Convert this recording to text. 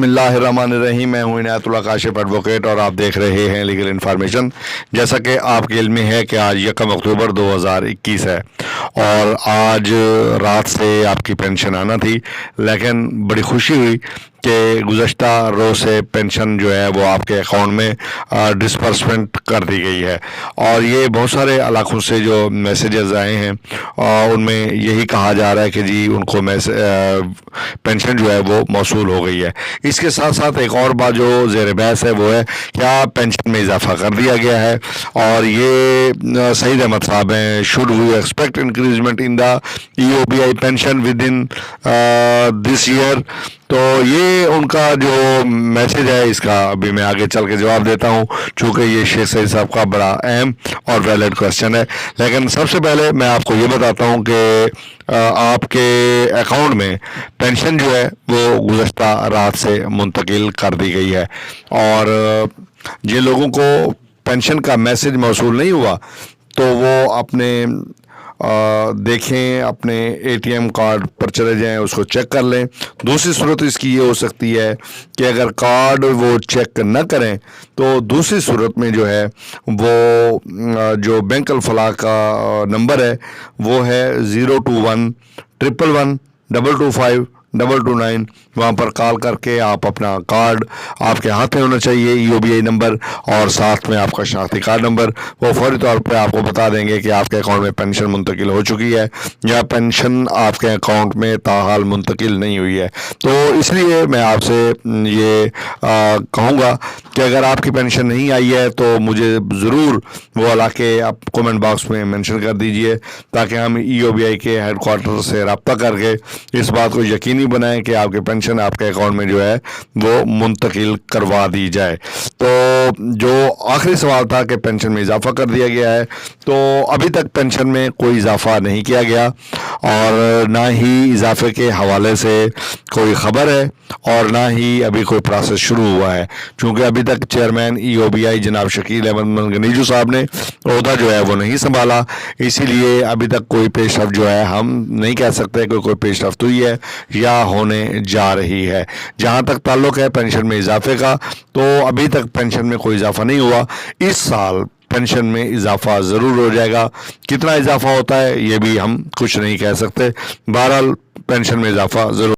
बिस्मिल्लाहिर्रहमानिर्रहीम। मैं हूँ इनायत उल्लाह काशिफ एडवोकेट और आप देख रहे हैं लीगल इन्फॉर्मेशन। जैसा कि आपके इल्म में है कि आज 1 अक्टूबर 2021 है और आज रात से आपकी पेंशन आना थी, लेकिन बड़ी खुशी हुई कि गुज़श्ता रोज़ से पेंशन जो है वो आपके अकाउंट में डिस्बर्समेंट कर दी गई है। और ये बहुत सारे इलाकों से जो मैसेजेस आए हैं उनमें यही कहा जा रहा है कि जी उनको पेंशन जो है वो मौसूल हो गई है। इसके साथ साथ एक और बात जो ज़ेर बहस है वो है क्या पेंशन में इजाफा कर दिया गया है। और ये सईद अहमद साहब हैं, should we expect increment in the EOBI pension within this year. तो ये उनका जो मैसेज है इसका अभी मैं आगे चल के जवाब देता हूँ, चूँकि ये शेख सईद साहब का बड़ा अहम और वैलिड क्वेश्चन है। लेकिन सबसे पहले मैं आपको ये बताता हूँ कि आपके अकाउंट में पेंशन जो है वो गुज़श्ता रात से मुंतकिल कर दी गई है। और जिन लोगों को पेंशन का मैसेज मौसूल नहीं हुआ तो वो अपने देखें, अपने ATM कार्ड पर चले जाएं, उसको चेक कर लें। दूसरी सूरत इसकी ये हो सकती है कि अगर कार्ड वो चेक न करें तो दूसरी सूरत में जो है वो जो बैंक अल-फलाह का नंबर है वो है 021 111 225 229। वहाँ पर कॉल करके आप अपना कार्ड आपके हाथ में होना चाहिए, EOBI नंबर और साथ में आपका शनाख्ती कार्ड नंबर। वो फौरी तौर पे आपको बता देंगे कि आपके अकाउंट में पेंशन मुंतकिल हो चुकी है या पेंशन आपके अकाउंट में ताहाल मुंतकिल नहीं हुई है। तो इसलिए मैं आपसे ये कहूँगा कि अगर आपकी पेंशन नहीं आई है तो मुझे ज़रूर वो इलाके आप कमेंट बॉक्स में मेंशन कर दीजिए ताकि हम EOBI के हेडक्वार्टर से रब्ता करके इस बात को यकीनी बनाएं कि आपके पेंशन आपके अकाउंट में जो है वो मुंतकिल करवा दी जाए। तो जो आखिरी सवाल था कि पेंशन में इजाफा कर दिया गया है, तो अभी तक पेंशन में कोई इजाफा नहीं किया गया और ना ही इजाफे के हवाले से कोई ख़बर है और ना ही अभी कोई प्रोसेस शुरू हुआ है। चूँकि अभी तक चेयरमैन EOBI जनाब शकील अहमद मंगनीजू साहब ने ओहदा जो है वो नहीं संभाला, इसीलिए अभी तक कोई पेशरफ जो है हम नहीं कह सकते कि कोई पेशरफ हुई है या होने जा रही है। जहाँ तक ताल्लुक़ है पेंशन में इजाफे का, तो अभी तक पेंशन में कोई इजाफा नहीं हुआ। इस साल पेंशन में इजाफा ज़रूर हो जाएगा। कितना इजाफा होता है ये भी हम कुछ नहीं कह सकते। बहरहाल पेंशन में इजाफा ज़रूर